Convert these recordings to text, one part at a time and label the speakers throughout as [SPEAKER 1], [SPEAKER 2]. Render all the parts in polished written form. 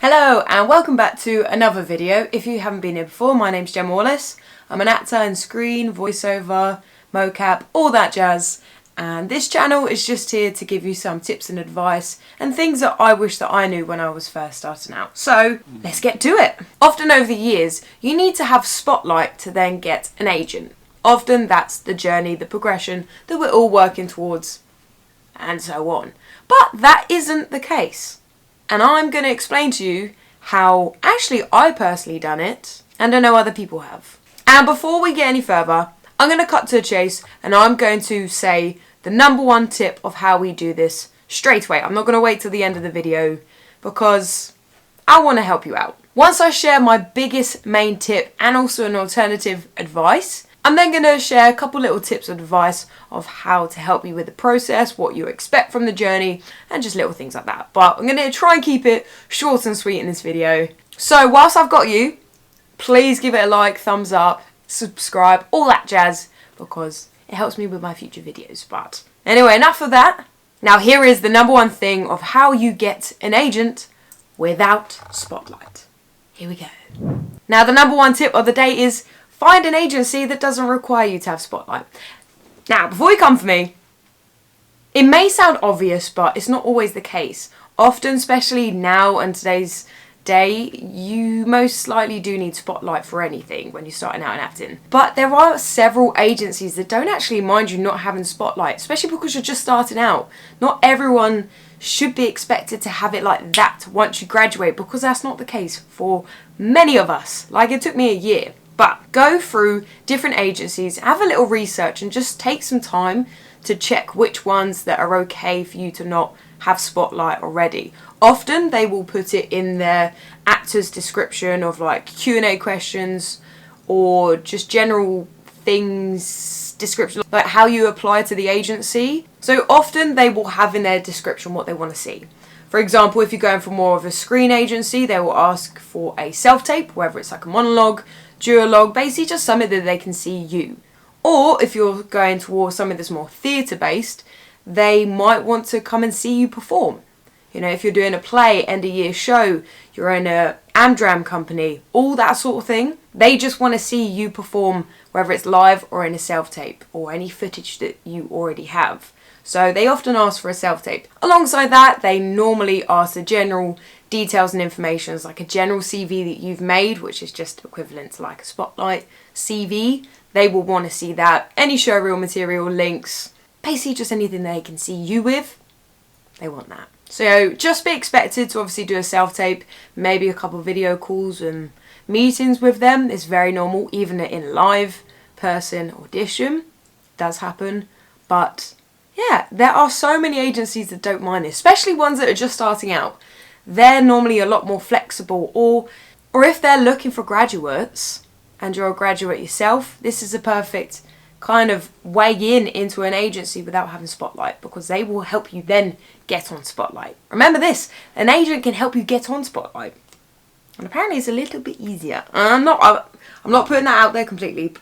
[SPEAKER 1] Hello and welcome back to another video. If you haven't been here before, my name's Gemma Wallace. I'm an actor in screen, voiceover, mocap, all that jazz. And this channel is just here to give you some tips and advice and things that I wish that I knew when I was first starting out. So let's get to it. Often over the years, you need to have spotlight to then get an agent. Often that's the journey, the progression that we're all working towards and so on. But that isn't the case. And I'm going to explain to you how actually I personally done it and I know other people have. And before we get any further, I'm going to cut to the chase and I'm going to say the number one tip of how we do this straight away. I'm not going to wait till the end of the video because I want to help you out. Once I share my biggest main tip and also an alternative advice, I'm then going to share a couple little tips of advice of how to help you with the process, what you expect from the journey, and just little things like that. But I'm going to try and keep it short and sweet in this video. So whilst I've got you, please give it a like, thumbs up, subscribe, all that jazz, because it helps me with my future videos. But anyway, enough of that. Now here is the number one thing of how you get an agent without spotlight. Here we go. Now the number one tip of the day is find an agency that doesn't require you to have spotlight. Now, before you come for me, it may sound obvious, but it's not always the case. Often, especially now and today's day, you most likely do need spotlight for anything when you're starting out in acting. But there are several agencies that don't actually mind you not having spotlight, especially because you're just starting out. Not everyone should be expected to have it like that once you graduate, because that's not the case for many of us. Like, it took me a year. But go through different agencies, have a little research and just take some time to check which ones that are okay for you to not have spotlight already. Often they will put it in their actor's description of like Q&A questions or just general things, description, like how you apply to the agency. So often they will have in their description what they want to see. For example, if you're going for more of a screen agency, they will ask for a self-tape, whether it's like a monologue, duologue, basically just something that they can see you. Or if you're going towards something that's more theatre based, they might want to come and see you perform. You know, if you're doing a play, end of year show, you're in a Amdram company, all that sort of thing, they just want to see you perform, whether it's live or in a self-tape or any footage that you already have. So they often ask for a self-tape. Alongside that, they normally ask the general details and information, like a general CV that you've made, which is just equivalent to like a spotlight CV. They will want to see that. Any showreel material, links, basically just anything they can see you with, they want that. So just be expected to obviously do a self-tape, maybe a couple video calls and meetings with them. It's very normal, even in live person audition. It does happen, but yeah, there are so many agencies that don't mind this, especially ones that are just starting out. They're normally a lot more flexible, or if they're looking for graduates and you're a graduate yourself, this is a perfect kind of way into an agency without having spotlight, because they will help you then get on spotlight. Remember this, an agent can help you get on spotlight. And apparently it's a little bit easier. I'm not putting that out there completely,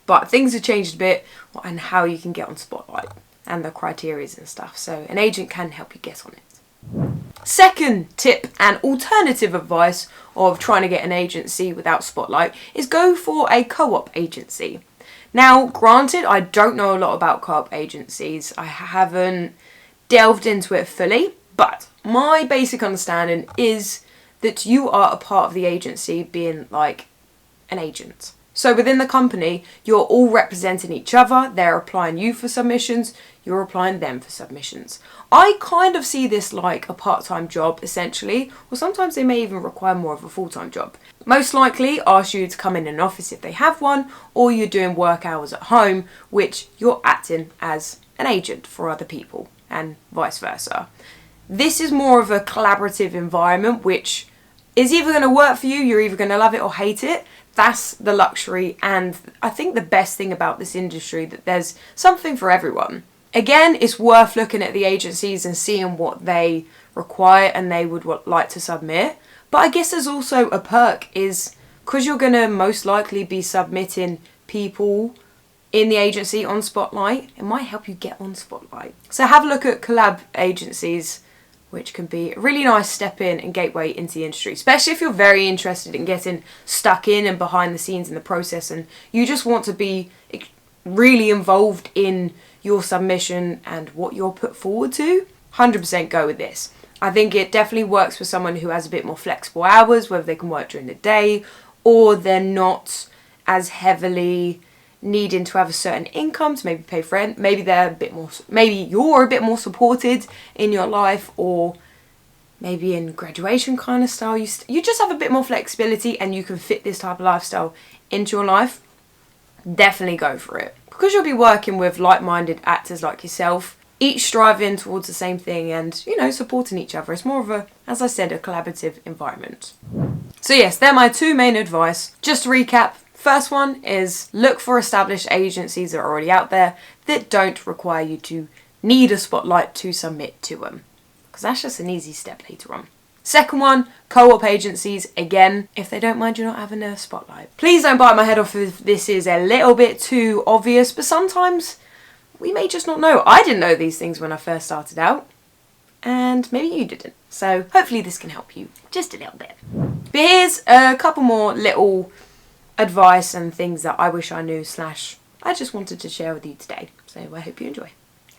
[SPEAKER 1] but things have changed a bit and how you can get on spotlight and the criteria and stuff. So an agent can help you get on it. Second tip and alternative advice of trying to get an agency without spotlight is go for a co-op agency. Now, granted, I don't know a lot about co-op agencies. I haven't delved into it fully, but my basic understanding is that you are a part of the agency being like an agent. So within the company, you're all representing each other. They're applying you for submissions. You're applying them for submissions. I kind of see this like a part-time job, essentially, or sometimes they may even require more of a full-time job. Most likely ask you to come in an office if they have one, or you're doing work hours at home, which you're acting as an agent for other people, and vice versa. This is more of a collaborative environment, which is either going to work for you, you're either going to love it or hate it. That's the luxury, and I think the best thing about this industry, that there's something for everyone. Again, it's worth looking at the agencies and seeing what they require and they would like to submit. But I guess there's also a perk, is because you're going to most likely be submitting people in the agency on Spotlight, it might help you get on Spotlight. So have a look at collab agencies which can be a really nice step in and gateway into the industry, especially if you're very interested in getting stuck in and behind the scenes in the process and you just want to be really involved in your submission and what you're put forward to. 100% go with this. I think it definitely works for someone who has a bit more flexible hours, whether they can work during the day or they're not as heavily needing to have a certain income to maybe pay for rent. Maybe they're a bit more, maybe you're a bit more supported in your life, or maybe in graduation kind of style. You just have a bit more flexibility and you can fit this type of lifestyle into your life. Definitely go for it, because you'll be working with like-minded actors like yourself, each striving towards the same thing and, you know, supporting each other. It's more of a, as I said, a collaborative environment. So yes, they're my two main advice. Just to recap, first one is look for established agencies that are already out there that don't require you to need a spotlight to submit to them, because that's just an easy step later on. Second one, co-op agencies. Again, if they don't mind you not having a spotlight. Please don't bite my head off if this is a little bit too obvious, but sometimes we may just not know. I didn't know these things when I first started out, and maybe you didn't. So hopefully this can help you just a little bit. But here's a couple more little advice and things that I wish I knew / I just wanted to share with you today. So I hope you enjoy.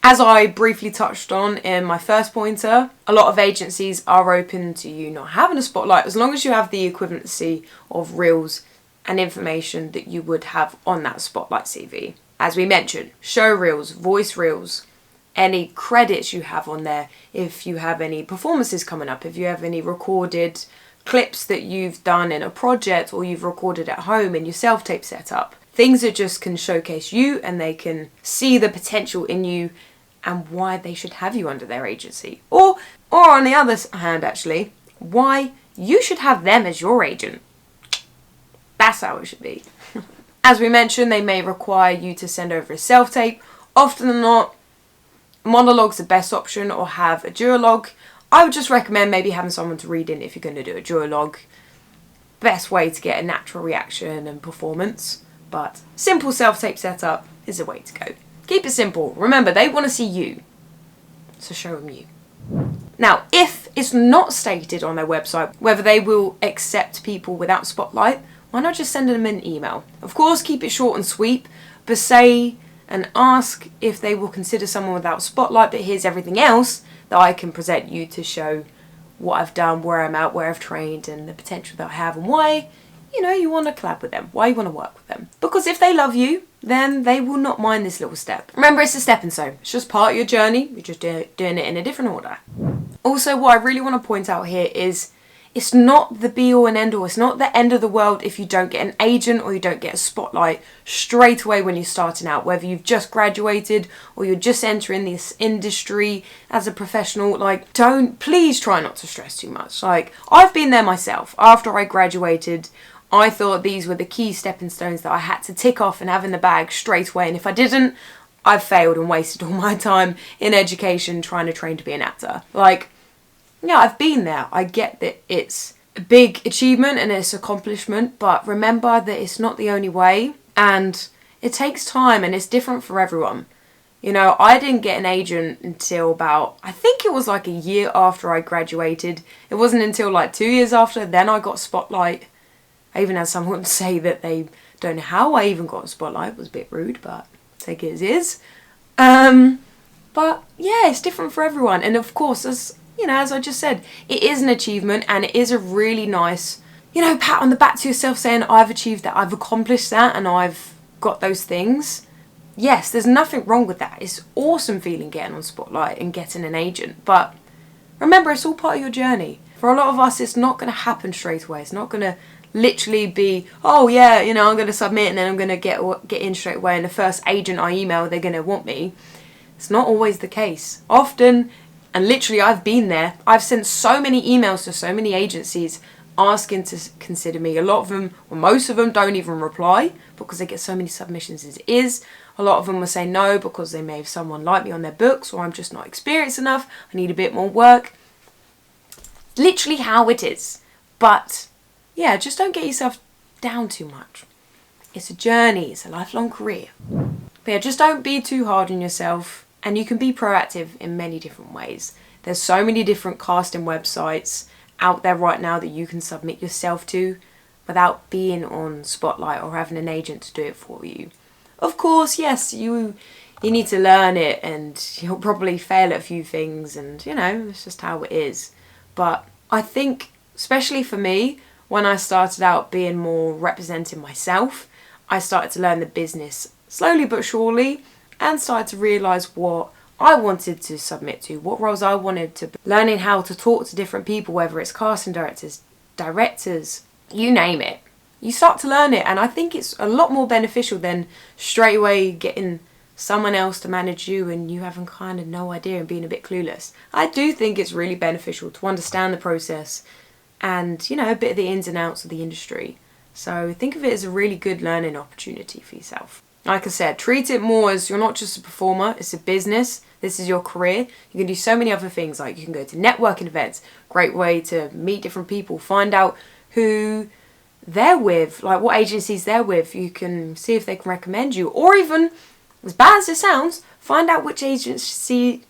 [SPEAKER 1] As I briefly touched on in my first pointer, a lot of agencies are open to you not having a spotlight as long as you have the equivalency of reels and information that you would have on that spotlight CV. As we mentioned, show reels, voice reels, any credits you have on there, if you have any performances coming up, if you have any recorded clips that you've done in a project or you've recorded at home in your self-tape setup. Things that just can showcase you and they can see the potential in you and why they should have you under their agency. Or on the other hand, actually, why you should have them as your agent. That's how it should be. As we mentioned, they may require you to send over a self-tape. Often than not, monologue's the best option, or have a duologue. I would just recommend maybe having someone to read in if you're going to do a duologue. Best way to get a natural reaction and performance. But simple self-tape setup is the way to go. Keep it simple. Remember, they want to see you, so show them you. Now, if it's not stated on their website whether they will accept people without spotlight, why not just send them an email? Of course, keep it short and sweet, but say and ask if they will consider someone without spotlight, but here's everything else that I can present you to show what I've done, where I'm at, where I've trained, and the potential that I have, and why, you know, you want to collab with them, why you want to work with them. Because if they love you, then they will not mind this little step. Remember, it's a stepping stone. It's just part of your journey. You're just doing it in a different order. Also, what I really want to point out here is it's not the be all and end all. It's not the end of the world if you don't get an agent or you don't get a spotlight straight away when you're starting out. Whether you've just graduated or you're just entering this industry as a professional, like, please try not to stress too much. Like, I've been there myself. After I graduated, I thought these were the key stepping stones that I had to tick off and have in the bag straight away. And if I didn't, I've failed and wasted all my time in education trying to train to be an actor. Like, yeah, I've been there. I get that it's a big achievement and it's accomplishment, but remember that it's not the only way and it takes time and it's different for everyone. You know, I didn't get an agent until about, I think it was like a year after I graduated. It wasn't until like 2 years after, then I got a spotlight. I even had someone say that they don't know how I even got a spotlight. It was a bit rude, but take it as is. But yeah, it's different for everyone. And of course, as you know, as I just said, it is an achievement and it is a really nice, you know, pat on the back to yourself saying, I've achieved that, I've accomplished that, and I've got those things. Yes, there's nothing wrong with that. It's awesome feeling getting on spotlight and getting an agent. But remember, it's all part of your journey. For a lot of us, it's not going to happen straight away. It's not going to literally be, oh yeah, you know, I'm going to submit and then I'm going to get in straight away, and the first agent I email, they're going to want me. It's not always the case. Often, and literally I've been there, I've sent so many emails to so many agencies asking to consider me. A lot of them, or most of them, don't even reply because they get so many submissions as it is. A lot of them will say no because they may have someone like me on their books, or I'm just not experienced enough, I need a bit more work. Literally how it is. But yeah, just don't get yourself down too much. It's a journey, it's a lifelong career. But yeah, just don't be too hard on yourself, and you can be proactive in many different ways. There's so many different casting websites out there right now that you can submit yourself to without being on Spotlight or having an agent to do it for you. Of course, yes, you need to learn it, and you'll probably fail at a few things, and you know, it's just how it is. But I think, especially for me, when I started out being more representing myself, I started to learn the business slowly but surely, and started to realise what I wanted to submit to, what roles I wanted to be. Learning how to talk to different people, whether it's casting directors, you name it. You start to learn it, and I think it's a lot more beneficial than straight away getting someone else to manage you and you having kind of no idea and being a bit clueless. I do think it's really beneficial to understand the process and, you know, a bit of the ins and outs of the industry. So think of it as a really good learning opportunity for yourself. Like I said, treat it more as you're not just a performer, it's a business. This is your career. You can do so many other things, like you can go to networking events, great way to meet different people, find out who they're with, like what agencies they're with. You can see if they can recommend you, or even, as bad as it sounds, find out which agencies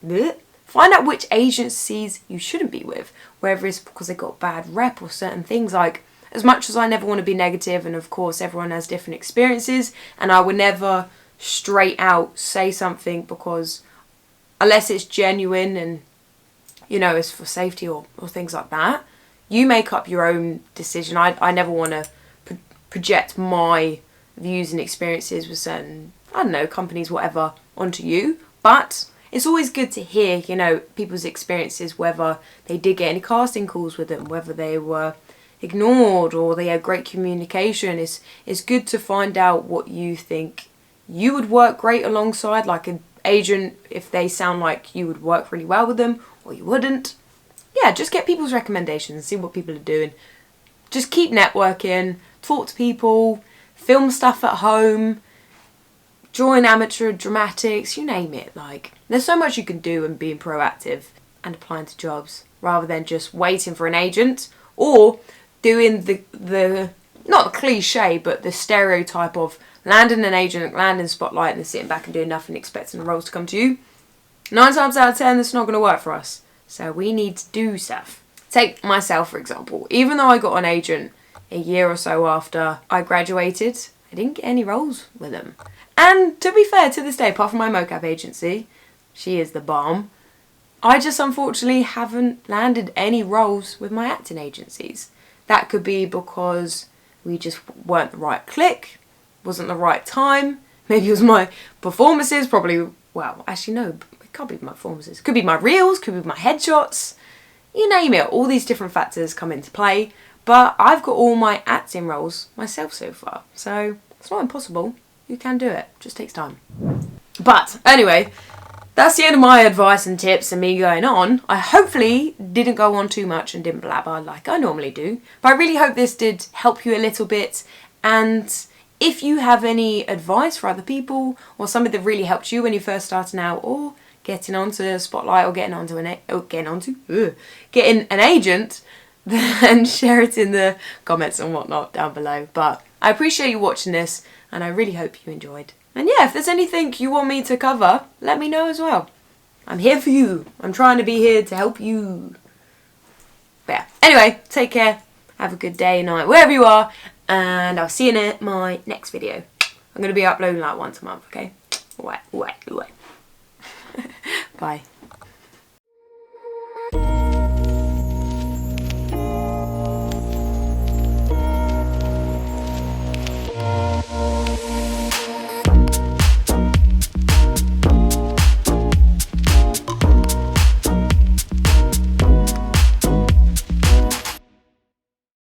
[SPEAKER 1] you shouldn't be with, whether it's because they got bad rep or certain things. Like, as much as I never want to be negative, and of course everyone has different experiences, and I would never straight out say something because unless it's genuine and, you know, it's for safety or things like that, you make up your own decision. I never want to project my views and experiences with certain, I don't know, companies, whatever, onto you. But it's always good to hear, you know, people's experiences, whether they did get any casting calls with them, whether they were ignored or they had great communication. It's good to find out what you think you would work great alongside, like an agent, if they sound like you would work really well with them, or you wouldn't. Yeah, just get people's recommendations, see what people are doing. Just keep networking, talk to people, film stuff at home, join amateur dramatics, you name it. Like, there's so much you can do and being proactive and applying to jobs rather than just waiting for an agent or doing the not the cliche, but the stereotype of landing an agent, landing Spotlight, and then sitting back and doing nothing, expecting the roles to come to you. 9 times out of 10, that's not going to work for us. So we need to do stuff. Take myself, for example. Even though I got an agent a year or so after I graduated, I didn't get any roles with them. And to be fair, to this day, apart from my mocap agency, she is the bomb, I just unfortunately haven't landed any roles with my acting agencies. That could be because we just weren't the right click, wasn't the right time. Maybe it was my performances, probably, well, actually no, it can't be my performances. Could be my reels, could be my headshots, you name it. All these different factors come into play, but I've got all my acting roles myself so far. So it's not impossible. You can do it, just takes time. But anyway, that's the end of my advice and tips and me going on. I hopefully didn't go on too much and didn't blabber like I normally do. But I really hope this did help you a little bit. And if you have any advice for other people or something that really helped you when you first started out or getting onto Spotlight or getting an agent, then share it in the comments and whatnot down below. But I appreciate you watching this and I really hope you enjoyed. And yeah, if there's anything you want me to cover, let me know as well. I'm here for you. I'm trying to be here to help you. But yeah, anyway, take care. Have a good day, night, wherever you are. And I'll see you in my next video. I'm going to be uploading like once a month, okay? Bye.